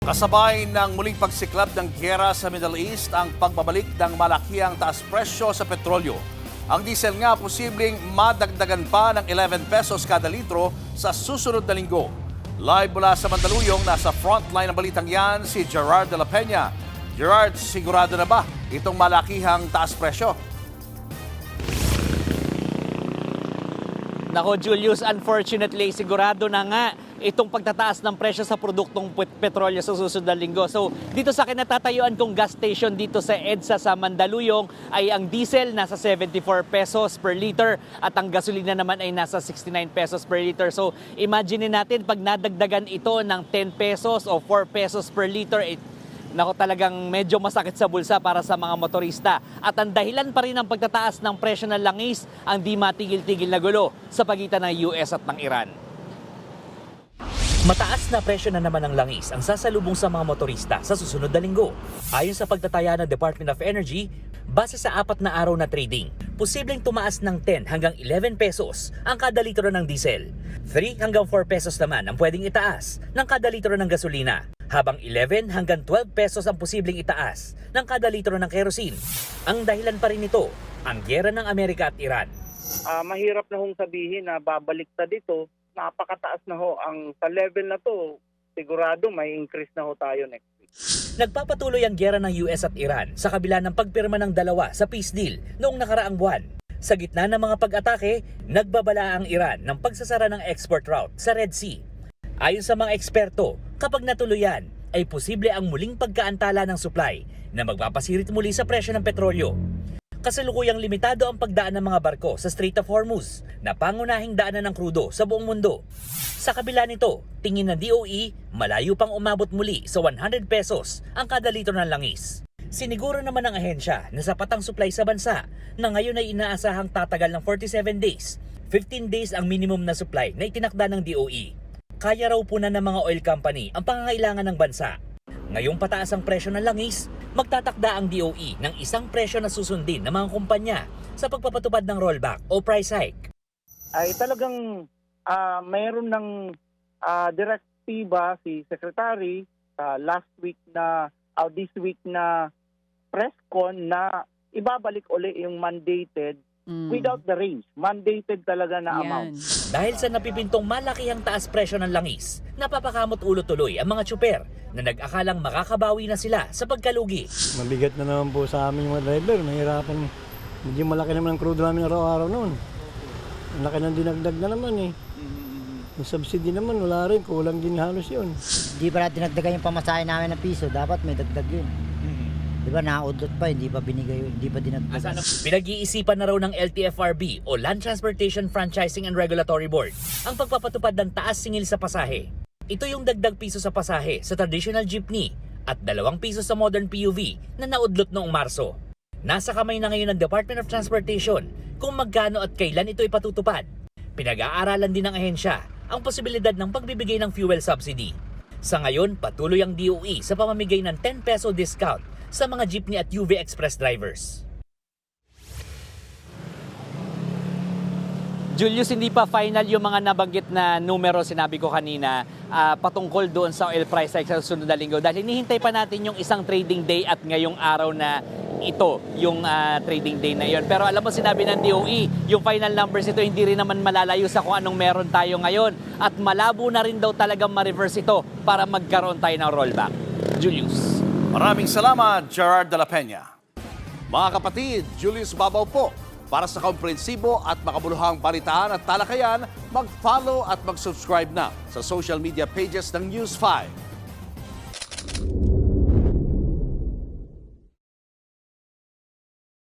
Kasabay ng muling pagsiklab ng giyera sa Middle East ang pagbabalik ng malakihang taas presyo sa petrolyo. Ang diesel nga posibleng madagdagan pa ng 11 pesos kada litro sa susunod na linggo. Live mula sa Mandaluyong, nasa frontline ng balitang yan si Gerard de la Peña. Gerard, sigurado na ba itong malakihang taas presyo? Nako Julius, unfortunately, sigurado na nga itong pagtataas ng presyo sa produktong petrolyo sa susunod na linggo. So dito sa kinatatayuan kong gas station dito sa EDSA sa Mandaluyong ay ang diesel nasa 74 pesos per liter at ang gasolina naman ay nasa 69 pesos per liter. So imagine natin pag nadagdagan ito ng 10 pesos o 4 pesos per liter, nako, talagang medyo masakit sa bulsa para sa mga motorista. At ang dahilan pa rin ng pagtataas ng presyo ng langis ang di matigil-tigil na gulo sa pagitan ng US at ng Iran. Mataas na presyo na naman ng langis ang sasalubong sa mga motorista sa susunod na linggo. Ayon sa pagtataya ng Department of Energy, base sa 4 na araw na trading, posibleng tumaas ng 10 hanggang 11 pesos ang kada litro ng diesel. 3 hanggang 4 pesos naman ang pwedeng itaas ng kada litro ng gasolina, habang 11 hanggang 12 pesos ang posibleng itaas ng kada litro ng kerosene. Ang dahilan pa rin nito, ang giyera ng Amerika at Iran. Mahirap na hong sabihin na babaliktad dito. Napakataas na ho. Ang sa level na to, sigurado may increase na ho tayo next week. Nagpapatuloy ang giyera ng US at Iran sa kabila ng pagpirma ng dalawa sa peace deal noong nakaraang buwan. Sa gitna ng mga pag-atake, nagbabala ang Iran ng pagsasara ng export route sa Red Sea. Ayon sa mga eksperto, kapag natuluyan, ay posible ang muling pagkaantala ng supply na magpapasirit muli sa presyo ng petrolyo. Kasalukuyang limitado ang pagdaan ng mga barko sa Strait of Hormuz na pangunahing daanan ng krudo sa buong mundo. Sa kabila nito, tingin ng DOE, malayo pang umabot muli sa 100 pesos ang kada litro ng langis. Siniguro naman ng ahensya na sapat ang supply sa bansa na ngayon ay inaasahang tatagal ng 47 days. 15 days ang minimum na supply na itinakda ng DOE. Kaya raw po na ng mga oil company ang pangangailangan ng bansa. Ngayong pataas ang presyo ng langis, magtatakda ang DOE ng isang presyo na susundin ng mga kumpanya sa pagpapatupad ng rollback o price hike. Ay talagang mayroon ng direktiba si Secretary last week na this week na press con na ibabalik uli yung mandated without the range. Mandated talaga na amount. Dahil sa napipintong malakihang taas presyo ng langis, napapakamot ulo tuloy ang mga tsuper na nag-akalang makakabawi na sila sa pagkalugi. Mabigat na naman po sa amin yung mga driver. Mahirapan. Medyo malaki naman ang crudo namin araw-araw noon. Ang laki ng dinagdag na naman eh. Yung subsidy naman, wala rin. Kulang din halos yun. Di pa natin dinagdagan yung pamasahe namin ng piso. Dapat may dagdag yun. Di ba nakaudot pa, hindi pa binigay yun, hindi pa dinagdagan. Pinag-iisipan na raw ng LTFRB o Land Transportation Franchising and Regulatory Board ang pagpapatupad ng taas singil sa pasahe. Ito yung dagdag piso sa pasahe sa traditional jeepney at 2 piso sa modern PUV na naudlot noong Marso. Nasa kamay na ngayon ng Department of Transportation kung magkano at kailan ito ipatutupad. Pinag-aaralan din ng ahensya ang posibilidad ng pagbibigay ng fuel subsidy. Sa ngayon, patuloy ang DOE sa pamamigay ng 10 peso discount sa mga jeepney at UV Express drivers. Julius, hindi pa final yung mga nabanggit na numero sinabi ko kanina patungkol doon sa oil price hike sa susunod na linggo. Dahil hinihintay pa natin yung isang trading day at ngayong araw na ito, yung trading day na yon. Pero alam mo, sinabi ng DOE, yung final numbers ito hindi rin naman malalayo sa kung anong meron tayo ngayon. At malabo na rin daw talagang ma-reverse ito para magkaroon tayo ng rollback. Julius. Maraming salamat, Gerard de la Peña. Mga kapatid, Julius Babaw po. Para sa komprehensibo at makabuluhang balitaan at talakayan, mag-follow at mag-subscribe na sa social media pages ng News 5.